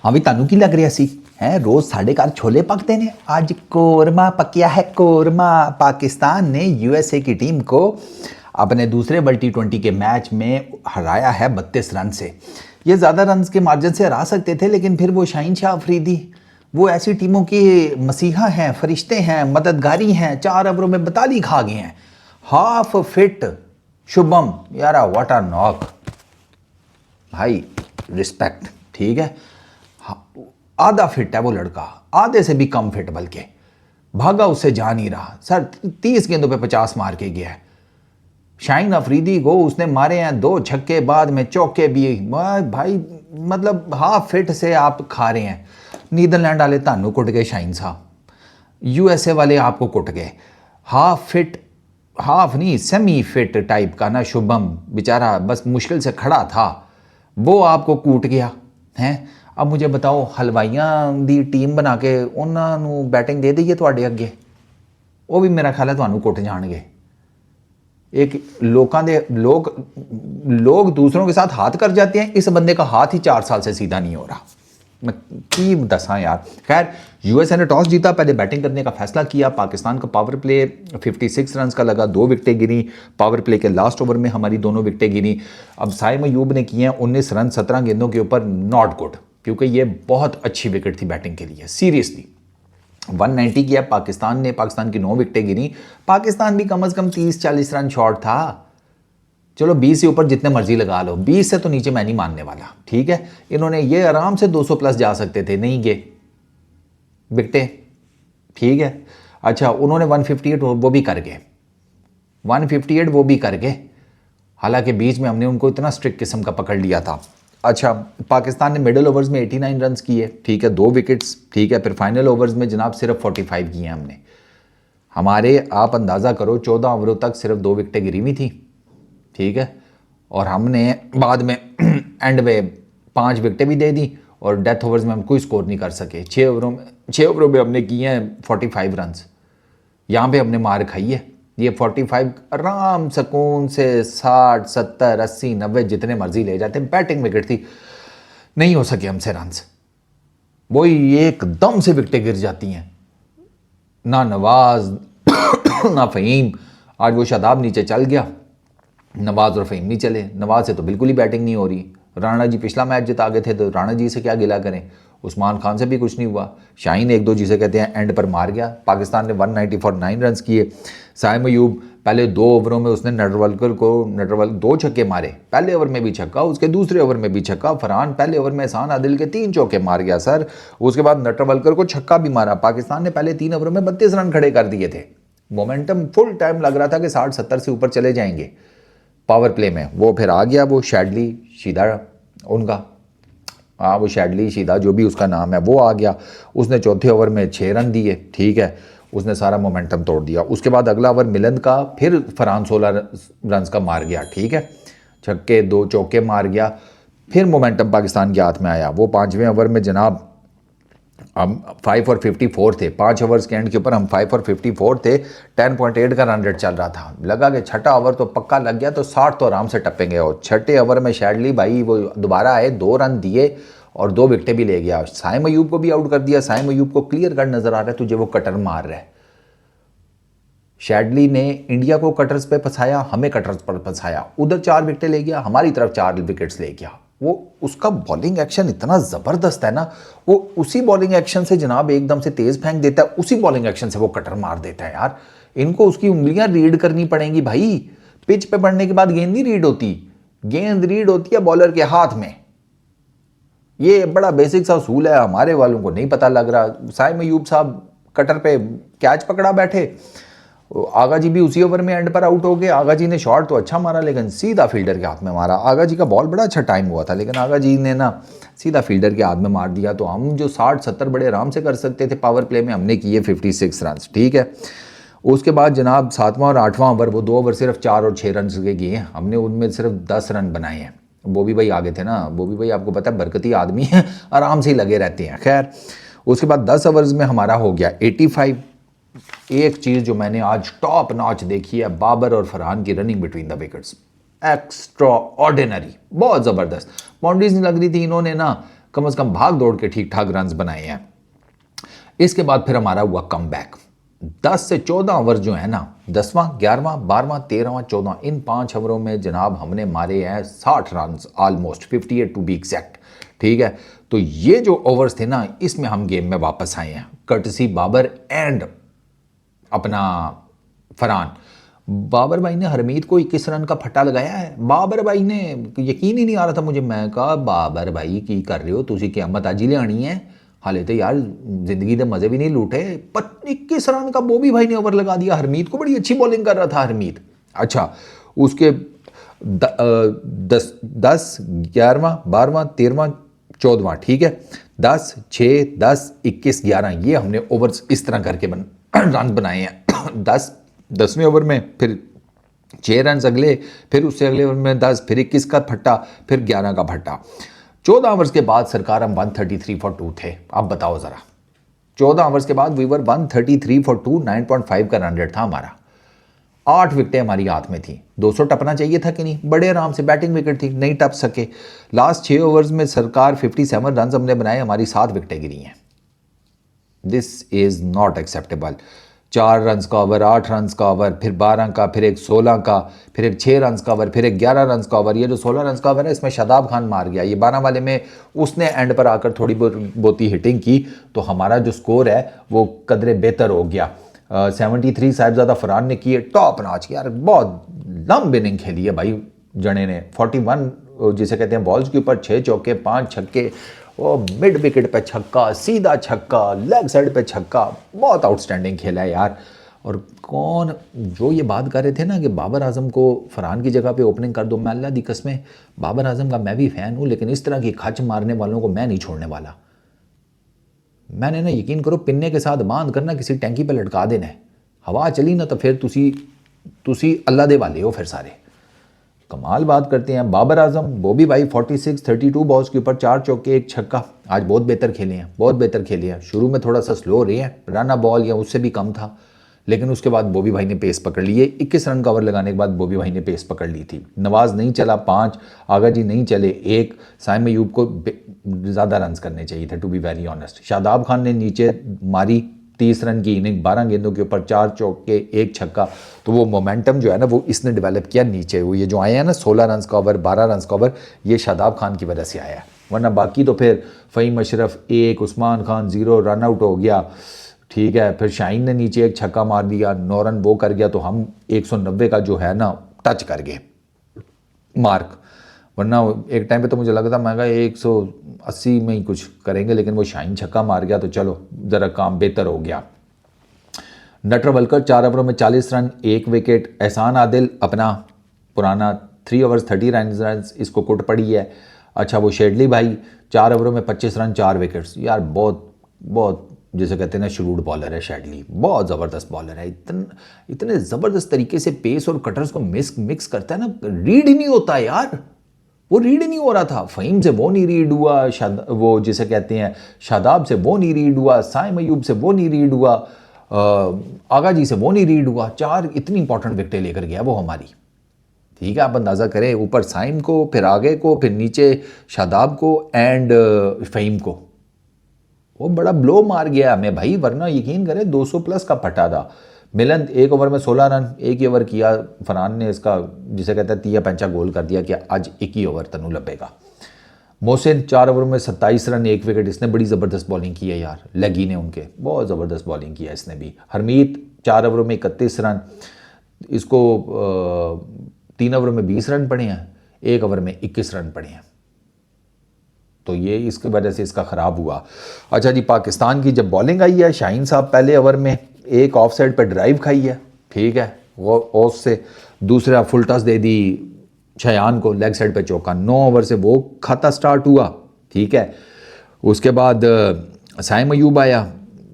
हाँ भी तानू की लग रहा सी है रोज साढ़े घर छोले पकते ने, आज कोरमा पकिया है कोरमा। पाकिस्तान ने यूएसए की टीम को अपने दूसरे वर्ल्ड T20 के मैच में हराया है 32 रन से। ये ज़्यादा रन के मार्जिन से हरा सकते थे, लेकिन फिर वो शाहीन शाह अफरीदी वो ऐसी टीमों की मसीहा हैं, फरिश्ते हैं, मददगारी हैं, 4 ओवरों में 42 खा गए हैं। हाफ फिट शुभम यारा व्हाट अ नॉक भाई, रिस्पेक्ट। ठीक है, आधा फिट है वो लड़का, आधे से भी कम फिट, बल्कि भागा उससे जा नहीं रहा सर। 30 गेंदों पे 50 मार के गया है। शाहीन अफरीदी को उसने मारे हैं 2 छक्के, बाद में चौके भी भाई, मतलब हाफ फिट से आप खा रहे हैं। नीदरलैंड वाले तानू कुट गए शाहीन साहब, यूएसए वाले आपको कुट गए। हाफ फिट, हाफ नहीं सेमी फिट टाइप का ना शुभम बेचारा बस मुश्किल से खड़ा था, वो आपको कूट गया है। अब मुझे बताओ, हलवाइयां दी टीम बना के उन्होंने बैटिंग दे दईए तुहाडे अगे, वो भी मेरा ख्याल है तुहानू कुट जाणगे। एक लोग दूसरों के साथ हाथ कर जाते हैं, इस बंदे का हाथ ही 4 साल से सीधा नहीं हो रहा। मैं की दसा यार। खैर, यूएसए ने टॉस जीता, पहले बैटिंग करने का फैसला किया। पाकिस्तान का पावर प्ले 56 रन का लगा, 2 विकेटें गिरी। पावर प्ले के लास्ट ओवर में हमारी दोनों विकेटें गिरी। अब साइम अयूब ने किए हैं 19 रन 17 गेंदों के ऊपर, नॉट गुड, क्योंकि ये बहुत अच्छी विकेट थी बैटिंग के लिए। सीरियसली 190 किया पाकिस्तान ने, पाकिस्तान की 9 विकेटें गिरी। पाकिस्तान भी कम से कम 30-40 रन शॉर्ट था। चलो 20 से ऊपर जितने मर्जी लगा लो, 20 से तो नीचे मैं नहीं मानने वाला। ठीक है, इन्होंने ये आराम से 200 प्लस जा सकते थे, नहीं गए विकेटें। ठीक है, अच्छा उन्होंने 158 वो भी कर गए, 158 वो भी कर गए, हालांकि बीच में हमने उनको इतना स्ट्रिक्ट किस्म का पकड़ लिया था। अच्छा, पाकिस्तान ने मिडल ओवर्स में 89 रन किए, ठीक है, 2 विकेट्स। ठीक है, फिर फाइनल ओवर्स में जनाब सिर्फ 45 किए हमने। हमारे आप अंदाज़ा करो 14 ओवरों तक सिर्फ 2 विकेटें गिरी हुई थी। ठीक है, और हमने बाद में एंड में 5 विकेटें भी दे दी, और डेथ ओवर्स में हम कोई स्कोर नहीं कर सके। 6 ओवरों में हमने किए हैं 45 रन। यहाँ पे हमने मार खाई है। ये 45 आराम सुकून से 60 70 80 90 जितने मर्जी ले जाते। बैटिंग विकेट थी, नहीं हो सके हमसे रन। वही एकदम से विकेटें गिर जाती हैं, ना नवाज ना फ़हीम। आज वो शादाब नीचे चल गया, नवाज और फ़हीम नहीं चले। नवाज से तो बिल्कुल ही बैटिंग नहीं हो रही। राणा जी पिछला मैच जिता गए थे, तो राणा जी से क्या गिला करें। उस्मान खान से भी कुछ नहीं हुआ। शाहीन 1-2 जिसे कहते हैं एंड पर मार गया। पाकिस्तान ने 190 फॉर 9 रन किए। साइम अयूब पहले 2 ओवरों में उसने नटवरकर 2 छक्के मारे, पहले ओवर में भी छक्का, उसके दूसरे ओवर में भी छक्का। फरहान पहले ओवर में एहसान आदिल के 3 चौके मार गया सर। उसके बाद नटवरकर को छक्का भी मारा। पाकिस्तान ने पहले 3 ओवरों में 32 रन खड़े कर दिए थे। मोमेंटम फुल टाइम लग रहा था कि 60-70 से ऊपर चले जाएंगे पावर प्ले में। वो फिर आ गया वो शैडली शीदा उनका, हाँ वो शैडली शीदा जो भी उसका नाम है, वो आ गया। उसने चौथे ओवर में 6 रन दिए। ठीक है, उसने सारा मोमेंटम तोड़ दिया। उसके बाद अगला ओवर मिलन का, फिर फरहान 16 रन का मार गया। ठीक है, छक्के 2 चौके मार गया। फिर मोमेंटम पाकिस्तान के हाथ में आया। वो 5वें ओवर में जनाब हम 5 for 54 थे। 5 ओवर्स के एंड के ऊपर हम 5 for 54 थे। 10.8 का रन रेट चल रहा था। लगा कि छठा ओवर तो पक्का लग गया, तो 60 तो आराम से टपेंगे। और छठे ओवर में शैडली भाई वो दोबारा आए, 2 रन दिए और 2 विकेटें भी ले गया। साइम अयूब को भी आउट कर दिया। साइम अयूब को क्लियर कट नजर आ रहा है तुझे वो कटर मार रहा है। शैडली ने इंडिया को कटर्स पे फंसाया, हमें कटर्स पर फंसाया। उधर 4 विकेटें ले गया, हमारी तरफ 4 विकेट्स ले गया। वो उसका बॉलिंग एक्शन इतना ज़बरदस्त है ना, वो उसी बॉलिंग एक्शन से जनाब एकदम से तेज़ फेंक देता है, उसी बॉलिंग एक्शन से वो कटर मार देता है। यार इनको उसकी उंगलियां रीड करनी पड़ेंगी भाई। पिच पे पड़ने के बाद गेंद नहीं रीड होती, गेंद रीड होती है बॉलर के हाथ में। ये बड़ा बेसिक सा असूल है, हमारे वालों को नहीं पता लग रहा। साइम अयूब साहब कटर पे कैच पकड़ा बैठे, आगा जी भी उसी ओवर में एंड पर आउट हो गए। आगा जी ने शॉट तो अच्छा मारा, लेकिन सीधा फील्डर के हाथ में मारा। आगा जी का बॉल बड़ा अच्छा टाइम हुआ था, लेकिन आगा जी ने ना सीधा फील्डर के हाथ में मार दिया। तो हम जो 60-70 बड़े आराम से कर सकते थे पावर प्ले में, हमने किए 56 रन। ठीक है, उसके बाद जनाब 7वां और 8वां ओवर, वो 2 ओवर सिर्फ 4 और 6 रन के किए, हमने उनमें सिर्फ 10 रन बनाए हैं। बॉबी भाई आगे थे ना, बॉबी भाई आपको पता है बरकती आदमी है, आराम से ही लगे रहते हैं। खैर, उसके बाद 10 ओवर्स में हमारा हो गया 85। एक चीज़ जो मैंने आज टॉप नॉच देखी है, बाबर और फरहान की running between the wickets, extra ordinary, बहुत ज़बरदस्त। बाउंड्रीज नहीं लग रही थी, इन्होंने ना कम से कम भाग दौड़ के ठीक ठाक रन्स बनाए हैं। इसके बाद फिर हमारा हुआ कम बैक। 10 से 14 ओवर जो है ना, 10वां, 11वां, 12वां, 13वां, 14वां, इन 5 ओवरों में जनाब हमने मारे हैं 60 run, almost 58 to be exact. ठीक है, तो ये जो ओवर्स थे ना, इसमें हम गेम में वापस आए हैं, कर्टसी बाबर एंड अपना फरहान। बाबर भाई ने हरमीत को 21 रन का फट्टा लगाया है। बाबर भाई ने, यकीन ही नहीं आ रहा था मुझे, मैं कहा बाबर भाई की कर रहे हो तुसी, क़यामत आज ही ले आनी है, हाले तो यार जिंदगी के मजे भी नहीं लूटे। 21 रन का बॉबी भाई ने ओवर लगा दिया। हरमीत को बड़ी अच्छी बॉलिंग कर रहा था हरमीत। अच्छा, उसके 10, 11वां, 12वां, 13वां, 14वां, ठीक है, 10, 6, 10, 21, 11, ये हमने ओवर्स इस तरह करके रन बनाए हैं। 10वें ओवर में फिर 6 रन अगले, फिर उससे अगले ओवर में 10, फिर 21 का फट्टा, फिर 11 का फट्टा। 14 ओवर्स के बाद सरकार हम 133 फॉर 2 थे। अब बताओ ज़रा, 14 ओवर्स के बाद वी वर 133 फॉर 2, 9.5 का रन रेट था हमारा। 8 विकेटें हमारी हाथ में थी। 200 टपना चाहिए था कि नहीं, बड़े आराम से बैटिंग विकेट थी, नहीं टप सके। लास्ट 6 ओवर्स में सरकार 57 रन हमने बनाए, हमारी 7 विकेटें गिरी हैं। This is not acceptable. 4 run का ओवर, 8 रन का ओवर, फिर 12 का, फिर एक 16 का, फिर एक 6 रन का ओवर, फिर एक 11 रन का ओवर। ये जो 16 रन का ओवर है, इसमें शादाब खान मार गया। ये 12 वाले में उसने एंड पर आकर थोड़ी बहुत ही हिटिंग की, तो हमारा जो स्कोर है वो कदरे बेहतर हो गया। 73 साहिबजादा फरहान ने किए टॉप नॉच। यार बहुत लंब इनिंग खेली है भाई जने ने। 41 जिसे कहते हैं बॉल्स के ऊपर 6 चौके, 5 छक्के, वो मिड विकेट पे छक्का, सीधा छक्का, लेग साइड पे छक्का, बहुत आउटस्टैंडिंग खेला है यार। और कौन जो ये बात कर रहे थे ना कि बाबर आजम को फरहान की जगह पे ओपनिंग कर दो, मैं अल्लाह दी कसमें बाबर आजम का मैं भी फ़ैन हूँ, लेकिन इस तरह की खच मारने वालों को मैं नहीं छोड़ने वाला। मैंने ना, यकीन करो, पिन्ने के साथ बांध करना किसी टैंकी पे लटका देना है। हवा चली ना तो फिर तुसी अल्लाह दे वाले हो फिर सारे। कमाल बात करते हैं। बाबर आजम, बॉबी भाई 46, 32 बॉल्स के ऊपर 4 चौके, 1 छक्का। आज बहुत बेहतर खेले हैं, बहुत बेहतर खेले हैं। शुरू में थोड़ा सा स्लो रहे हैं, रन बॉल या उससे भी कम था, लेकिन उसके बाद बॉबी भाई ने पेस पकड़ ली है। 21 रन का ओवर लगाने के बाद बॉबी भाई ने पेस पकड़ ली थी। नवाज नहीं चला 5, आगा जी नहीं चले 1, साइम अयूब को ज़्यादा रन करने चाहिए थे, to be very honest. Shadab Khan ने नीचे मारी 30 रन की इनिंग, 12 गेंदों के ऊपर 4 चौके, 1 छक्का। तो वो मोमेंटम जो है ना, वो इसने डेवलप किया नीचे। वो ये जो आए हैं ना 16 रन का ओवर, 12 रन का ओवर, ये शादाब खान की वजह से आया है। वरना बाकी तो फिर फ़हीम अशरफ 1, उस्मान खान 0, रन आउट हो गया, ठीक है। फिर शाहीन ने नीचे 1 छक्का मार दिया, 9 रन वो कर गया, तो हम 190 का जो है ना टच कर गए मार्क। वरना एक टाइम पे तो मुझे लगा था, मैं कहा 180 में ही कुछ करेंगे, लेकिन वो शाहीन छक्का मार गया, तो चलो ज़रा काम बेहतर हो गया। नटवरकर 4 ओवरों में 40 रन, 1 विकेट। एहसान आदिल अपना पुराना 3 ओवर्स 30 रन, इसको कुट पड़ी है। अच्छा, वो शेडली भाई 4 ओवरों में 25 रन, 4 विकेट्स। यार बहुत बहुत जैसे कहते हैं ना, शरूड बॉलर है शेडली, बहुत ज़बरदस्त बॉलर है। इतने ज़बरदस्त तरीके से पेस और कटर्स को मिक्स करता है ना, रीड ही नहीं होता यार, वो रीड नहीं हो रहा था। फ़हीम से वो नहीं रीड हुआ, वो जिसे कहते हैं शादाब से वो नहीं रीड हुआ, साइम अयूब से वो नहीं रीड हुआ, आगा जी से वो नहीं रीड हुआ। 4 इतनी इंपॉर्टेंट विकेटें लेकर गया वो हमारी। ठीक है, आप अंदाज़ा करें, ऊपर साइम को, फिर आगे को, फिर नीचे शादाब को एंड फ़हीम को। वो बड़ा ब्लो मार गया हमें भाई, वरना यकीन करें 200 प्लस का फटा था। मिलन 1 ओवर में 16 रन, 1 ही ओवर किया। फरहान ने इसका जिसे कहता है 30 पैंचा गोल कर दिया कि आज 1 ही ओवर तनु लपेगा। मोहसिन 4 ओवर में 27 रन, 1 विकेट। इसने बड़ी ज़बरदस्त बॉलिंग की है यार, लेगी ने उनके बहुत ज़बरदस्त बॉलिंग किया इसने भी। हरमीत 4 ओवरों में 31 रन, इसको 3 ओवर में 20 रन पड़े हैं, 1 ओवर में 21 रन पड़े हैं, तो ये इसकी वजह से इसका ख़राब हुआ। अच्छा जी, पाकिस्तान की जब बॉलिंग आई है, शाहीन साहब पहले ओवर में एक ऑफ साइड पर ड्राइव खाई है, ठीक है, वो ऑफ से। दूसरा फुल टस दे दी शयान को, लेग साइड पे चौका। 9 ओवर से वो खाता स्टार्ट हुआ, ठीक है। उसके बाद साइम अयूब आया,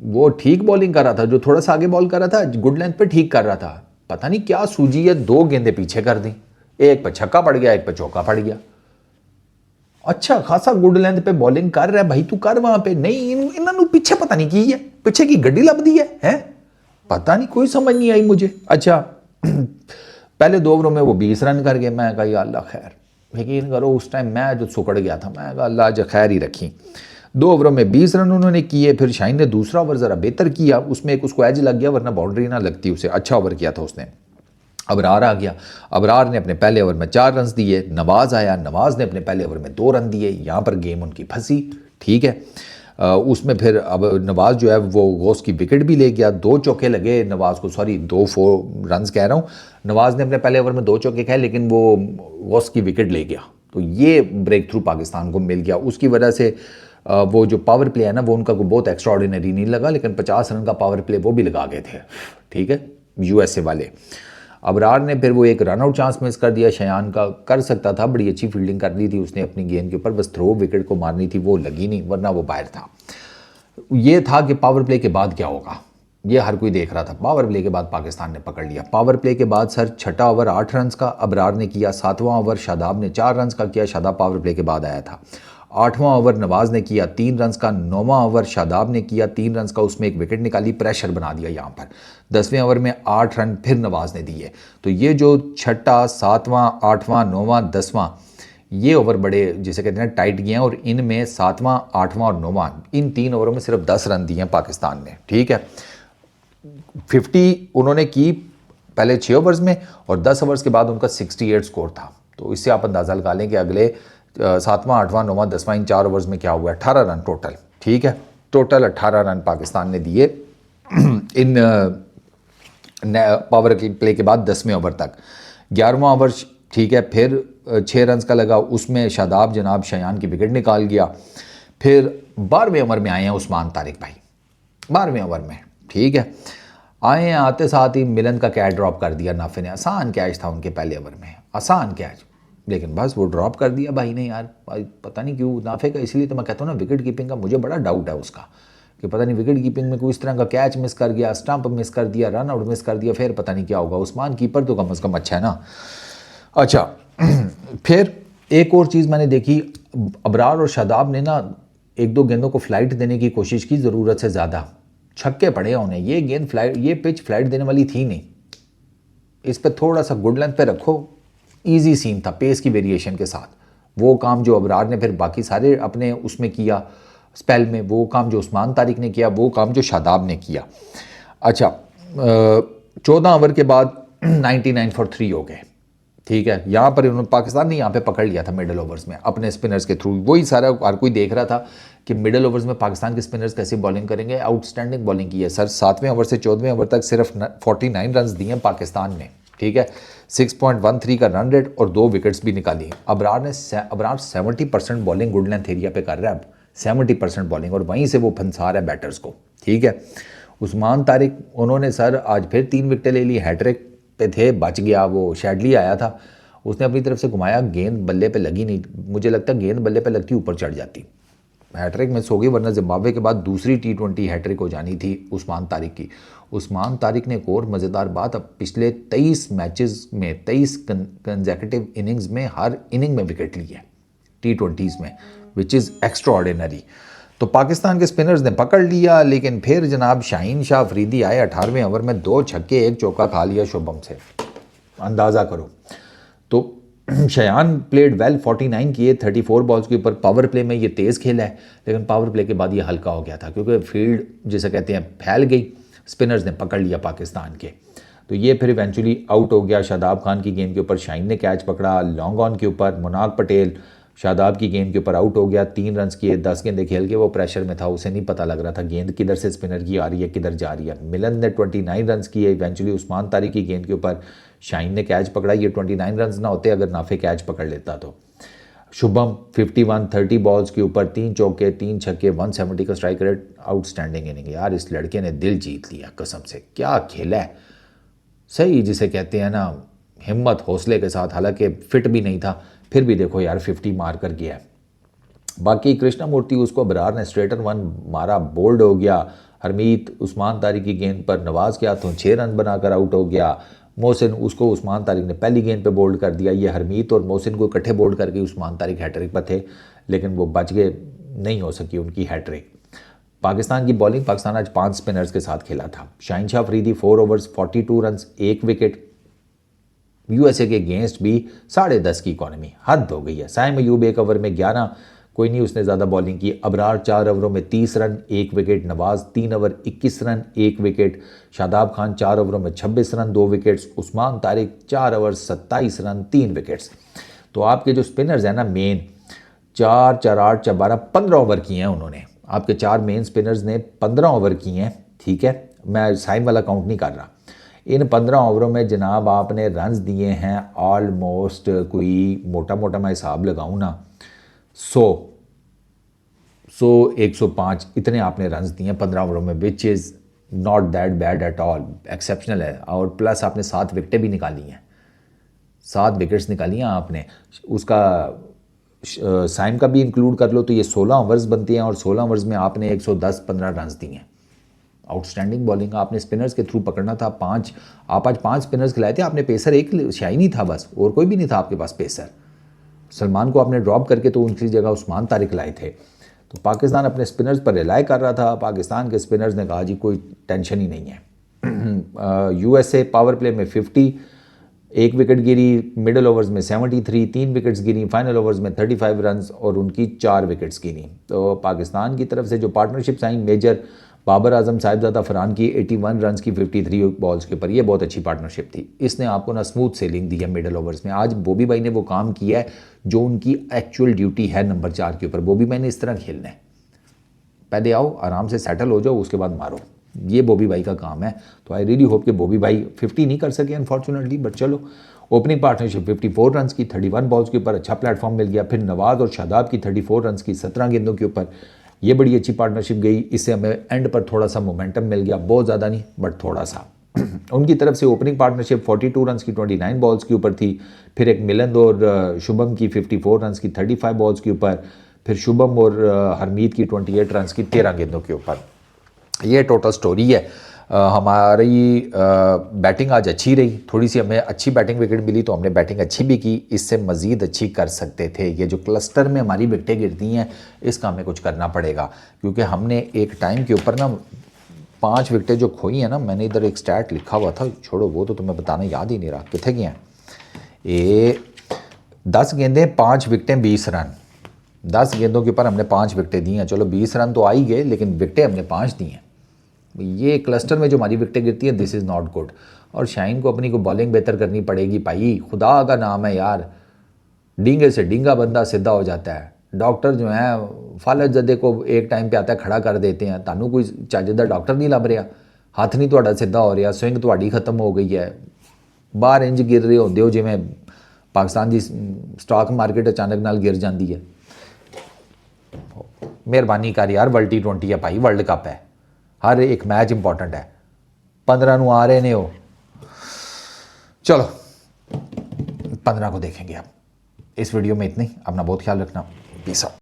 वो ठीक बॉलिंग कर रहा था, जो थोड़ा सा आगे बॉल कर रहा था, गुड लेंथ पे ठीक कर रहा था। पता नहीं क्या सूझी है, 2 गेंदें पीछे कर दी, एक पे छक्का पड़ गया, एक पे चौका पड़ गया। अच्छा खासा गुड लेंथ पे बॉलिंग कर रहा है भाई, तू कर वहां पे। नहीं, इन्होंने पीछे पता नहीं की है, पीछे की गड्डी लब दी है पता नहीं, कोई समझ नहीं आई मुझे। अच्छा पहले 2 ओवरों में वो 20 रन कर गए। मैं कहा या अल्लाह खैर, यकीन करो उस टाइम मैं जो सुकड़ गया था, मैं कहा अल्लाह जो खैर ही रखी। 2 ओवरों में 20 रन उन्होंने किए। फिर शाहीन ने दूसरा ओवर ज़रा बेहतर किया, उसमें एक उसको एज लग गया, वरना बाउंड्री ना लगती उसे। अच्छा ओवर किया था उसने। अबरार आ गया, अबरार ने अपने पहले ओवर में 4 रन दिए। नवाज़ आया, नवाज़ ने अपने पहले ओवर में 2 रन दिए। यहाँ पर गेम उनकी फंसी, ठीक है। उसमें फिर अब नवाज़ जो है वो गौस की विकेट भी ले गया। 2 चौके लगे नवाज़ को, सॉरी 2 रन कह रहा हूँ। नवाज़ ने अपने पहले ओवर में 2 चौके खाए, लेकिन वो गौस की विकेट ले गया। तो ये ब्रेक थ्रू पाकिस्तान को मिल गया। उसकी वजह से वो जो पावर प्ले है ना, वो उनका कोई बहुत एक्स्ट्रा ऑर्डिनरी नहीं लगा, लेकिन 50 रन का पावर प्ले वो भी लगा गए थे, ठीक है, यूएसए वाले। अबरार ने फिर वो एक रन आउट चांस मिस कर दिया, शयान का कर सकता था, बड़ी अच्छी फील्डिंग कर ली थी उसने अपनी गेंद के ऊपर, बस थ्रो विकेट को मारनी थी, वो लगी नहीं, वरना वो बाहर था। ये था कि पावर प्ले के बाद क्या होगा, ये हर कोई देख रहा था। पावर प्ले के बाद पाकिस्तान ने पकड़ लिया। पावर प्ले के बाद सर छठा ओवर 8 रन का अबरार ने किया, 7वां ओवर शादाब ने 4 रन का किया, शादाब पावर प्ले के बाद आया था। 8वां ओवर नवाज़ ने किया 3 रन का, 9वां ओवर शादाब ने किया 3 रन का, उसमें एक विकेट निकाली, प्रेशर बना दिया यहाँ पर। 10वें ओवर में 8 रन फिर नवाज़ ने दिए। तो ये जो छठा, 7वां, 8वां, 9वां, 10वां, ये ओवर बड़े जिसे कहते हैं टाइट गए हैं, और इनमें 7वां, 8वां और 9वां, इन 3 ओवरों में सिर्फ 10 रन दिए हैं पाकिस्तान ने, ठीक है। 50 उन्होंने की पहले 6 ओवर्स में, और 10 ओवर्स के बाद उनका 68 स्कोर था। तो इससे आप अंदाज़ा लगा लें कि अगले 7वां, 8वां, 9वां, 10वां, इन 4 ओवर्स में क्या हुआ, 18 रन टोटल, ठीक है। टोटल 18 रन पाकिस्तान ने दिए इन पावर प्ले के बाद 10वें ओवर तक। 11वां ओवर, ठीक है, फिर 6 रन का लगा, उसमें शादाब जनाब शयान की विकेट निकाल गया। फिर 12वें ओवर में आए हैं उस्मान तारिक भाई, 12वें ओवर में, ठीक है, आए हैं। आते साथ ही मिलन का कैच ड्रॉप कर दिया नाफे ने। आसान कैच था उनके पहले ओवर में, आसान कैच, लेकिन बस वो ड्रॉप कर दिया भाई ने यार, पता नहीं क्यों नाफे का। इसलिए तो मैं कहता हूँ ना, विकेट कीपिंग का मुझे बड़ा डाउट है उसका, कि पता नहीं विकेट कीपिंग में कोई इस तरह का कैच मिस कर गया, स्टंप मिस कर दिया, रन आउट मिस कर दिया, फिर पता नहीं क्या होगा। उस्मान कीपर तो कम से कम अच्छा है ना। अच्छा फिर एक और चीज़ मैंने देखी, अबरार और शादाब ने ना 1-2 गेंदों को फ्लाइट देने की कोशिश की, ज़रूरत से ज़्यादा छक्के पड़े उन्हें। ये गेंद फ्लाइट, ये पिच फ्लाइट देने वाली थी नहीं, इस पर थोड़ा सा गुड लेंथ पे रखो, इजी सीन था पेस की वेरिएशन के साथ। वो काम जो अबरार ने फिर बाकी सारे अपने उसमें किया स्पेल में, वो काम जो उस्मान तारिक ने किया, वो काम जो शादाब ने किया। अच्छा 14 ओवर के बाद 99 फॉर 3 हो गए, ठीक है। यहाँ पर उन्होंने पाकिस्तान ने यहाँ पे पकड़ लिया था मिडल ओवर्स में अपने स्पिनर्स के थ्रू। वही सारा हर कोई देख रहा था कि मिडल ओवर्स में पाकिस्तान के स्पिनर्स कैसे बॉलिंग करेंगे। आउटस्टैंडिंग बॉलिंग की है सर। 7वें ओवर से 14वें ओवर तक सिर्फ 49 रन दिए पाकिस्तान ने, ठीक है। 6.13 का रन रेट और 2 विकेट्स भी निकाली। Abrar 70% bowling good length area पे कर रहा है अब, 70% बॉलिंग, और वहीं से वो फंसा रहा है बैटर्स को, ठीक है। उस्मान तारिक उन्होंने सर आज फिर 3 विकेटें ले ली, हैट्रिक पे थे, बच गया। वो शेडली आया था, उसने अपनी तरफ से घुमाया, गेंद बल्ले पे लगी नहीं। मुझे लगता गेंद बल्ले पे लगती ऊपर चढ़ जाती, हैट्रिक मिस हो गई, वरना जिम्बाब्वे के बाद दूसरी T20 हैट्रिक हो जानी थी उस्मान तारिक की। उस्मान तारिक ने एक और मज़ेदार बात, अब पिछले 23 मैचेस में 23 कंसेक्यूटिव इनिंग्स में हर इनिंग में विकेट ली है T20s में, विच इज़ एक्स्ट्रा ऑर्डिनरी। तो पाकिस्तान के स्पिनर्स ने पकड़ लिया, लेकिन फिर जनाब शाहीन शाह अफरीदी आए 18वें ओवर में, 2 छक्के 1 चौका खा लिया शुभम से, अंदाज़ा करो। तो शयान प्लेड वेल, 49 किए 34 बॉल्स के ऊपर। पावर प्ले में ये तेज़ खेला है, लेकिन पावर प्ले के बाद ये हल्का हो गया था, क्योंकि फील्ड जिसे कहते हैं फैल गई, स्पिनर्स ने पकड़ लिया पाकिस्तान के। तो ये फिर इवेंचुअली आउट हो गया। शादाब खान की गेंद के ऊपर शाहीन ने कैच पकड़ा, लॉन्ग ऑन के ऊपर मुनाक पटेल शादाब की गेंद के ऊपर आउट हो गया। 3 रन किए, 10 गेंदें खेल के वो प्रेशर में था, उसे नहीं पता लग रहा था गेंद किधर से स्पिनर की आ रही है, किधर जा रही है। मिलन ने 29 रन किए, इवेंचुअली उस्मान तारिक की गेंद के ऊपर शाहीन ने कैच पकड़ा। ये 29 रन ना होते अगर नाफे कैच पकड़ लेता तो। शुभम 51 30 बॉल्स के ऊपर 3 चौके 3 छक्के, 170 का स्ट्राइक रेट, आउटस्टैंडिंग इनिंग यार। इस लड़के ने दिल जीत लिया, कसम से क्या खेला है, सही जिसे कहते हैं ना, हिम्मत हौसले के साथ। हालांकि फिट भी नहीं था, फिर भी देखो यार 50 मार कर गया है। बाकी कृष्णमूर्ति, उसको अबरार ने स्ट्रेटर 1 मारा, बोल्ड हो गया। हरमीत उस्मान तारिक की गेंद पर नवाज़ के हाथों 6 रन बनाकर आउट हो गया। मोहसिन, उसको उस्मान तारिक ने पहली गेंद पे बोल्ड कर दिया। ये हरमीत और मोहसिन को इकट्ठे बोल्ड करके उस्मान तारिक हैट्रिक पर थे, लेकिन वो बच गए, नहीं हो सकी उनकी हैट्रिक। पाकिस्तान की बॉलिंग, पाकिस्तान आज 5 स्पिनर्स के साथ खेला था। Shaheen Shah Afridi 4 overs 42 run 1 wicket, USA के अगेंस्ट भी 10.5 की इकॉनमी, हद हो गई है। साइम अयूब 1 ओवर में 11, कोई नहीं उसने ज़्यादा बॉलिंग की। अबरार 4 ओवरों में 30 run 1 wicket, Nawaz 3 over 21 run 1 wicket, Shadab Khan 4 ओवरों में 26 run 2 wickets, Usman Tariq 4 over 27 run 3 wickets. तो आपके जो स्पिनर्स हैं ना मेन, 4, 4, 8, 4, 12, 15 ओवर किए हैं उन्होंने। आपके 4 मेन स्पिनर्स ने 15 ओवर किए हैं, ठीक है, मैं साइम वाला काउंट नहीं कर रहा। इन 15 ओवरों में जनाब आपने रन्स दिए हैं ऑलमोस्ट, कोई मोटा मोटा मैं हिसाब लगाऊँ ना, 105 इतने आपने रन्स दिए हैं 15 ओवरों में, which is not that bad at all, exceptional है। और प्लस आपने 7 विकेटें भी निकाली हैं, 7 विकेट्स निकाली हैं आपने। उसका साइम का भी इंक्लूड कर लो तो ये 16 ओवर्स बनती हैं, और 16 ओवर्स में आपने 110-15 रन्स दिए हैं। आउटस्टैंडिंग बॉलिंग आपने स्पिनर्स के थ्रू पकड़ना था। आप आज 5 स्पिनर्स खिलाए थे आपने, पेसर एक शाइनी था बस, और कोई भी नहीं था आपके पास पेसर। सलमान को आपने ड्रॉप करके तो उनकी जगह उस्मान तारिक लाए थे। तो पाकिस्तान अपने स्पिनर्स पर रिलाई कर रहा था। पाकिस्तान के स्पिनर्स ने कहा जी कोई टेंशन ही नहीं है। यूएसए पावर प्ले में 50, 1 विकेट गिरी, मिडल ओवर्स में 73, 3 विकेट्स गिरी, फाइनल ओवर्स में 35 रन्स और उनकी 4 विकेट्स गिरी। तो पाकिस्तान की तरफ से जो पार्टनरशिप आई मेजर बाबर आजम साहिबजादा फरहान की 81 रन्स की 53 बॉल्स के ऊपर, ये बहुत अच्छी पार्टनरशिप थी। इसने आपको ना स्मूथ सेलिंग दी है मिडल ओवर्स में। आज बॉबी भाई ने वो काम किया है जो उनकी एक्चुअल ड्यूटी है नंबर 4 के ऊपर। बॉबी भाई ने इस तरह खेलना है, पहले आओ आराम से सेटल हो जाओ, उसके बाद मारो, ये बॉबी भाई का काम है। तो आई रियली होप कि बॉबी भाई 50 नहीं कर सके अनफॉर्चुनेटली, बट चलो। ओपनिंग पार्टनरशिप 54 रन्स की 31 बॉल्स के ऊपर, अच्छा प्लेटफॉर्म मिल गया। फिर नवाज और शादाब की 34 रन्स की 17 गेंदों के ऊपर, ये बड़ी अच्छी पार्टनरशिप गई। इससे हमें एंड पर थोड़ा सा मोमेंटम मिल गया, बहुत ज़्यादा नहीं बट थोड़ा सा। उनकी तरफ से ओपनिंग पार्टनरशिप 42 रन्स की 29 बॉल्स के ऊपर थी। फिर एक मिलंद और शुभम की 54 रन्स की 35 बॉल्स के ऊपर, फिर शुभम और हरमीत की 28 रन्स की 13 गेंदों के ऊपर। ये टोटल स्टोरी है। हमारी बैटिंग आज अच्छी रही, थोड़ी सी हमें अच्छी बैटिंग विकेट मिली तो हमने बैटिंग अच्छी भी की, इससे मज़ीद अच्छी कर सकते थे। ये जो क्लस्टर में हमारी विकेटें गिरती हैं इसका हमें कुछ करना पड़ेगा, क्योंकि हमने एक टाइम के ऊपर ना 5 विकेटें जो खोई हैं ना, मैंने इधर एक स्टैट लिखा हुआ था, छोड़ो वो तो तुम्हें बताना याद ही नहीं रहा, कितने गए हैं ये। 10 गेंदें 5 विकेटें 20 रन, 10 गेंदों के ऊपर हमने 5 विकेटें दी हैं। चलो 20 रन तो आ ही गए, लेकिन विकेटें हमने 5 दी हैं। ये क्लस्टर में जो हमारी विकेटें गिरती है, दिस इज़ नॉट गुड। और शाइन को अपनी को बॉलिंग बेहतर करनी पड़ेगी भाई, खुदा का नाम है यार, डींगे से डींगा बंदा सीधा हो जाता है। डॉक्टर जो है फालत जदे को एक टाइम पे आता है खड़ा कर देते हैं, तानू कोई ਚੱਜਦਾ डॉक्टर नहीं लभ रहा, हथ नहीं ਤੁਹਾਡਾ सीधा हो रहा, स्विंग ਤੁਹਾਡੀ खत्म हो गई है, बाहर इंज गिर रहे होंदे हो जिवें पाकिस्तान की स्टॉक मार्केट अचानक नाल गिर जाती है। मेहरबानी कर यार, वर्ल्ड T20 है भाई, वर्ल्ड कप है, हर एक मैच इंपॉर्टेंट है। 15 को आ रहे ने हो, चलो 15 को देखेंगे। अब इस वीडियो में इतनी, अपना बहुत ख्याल रखना, पीस आउट।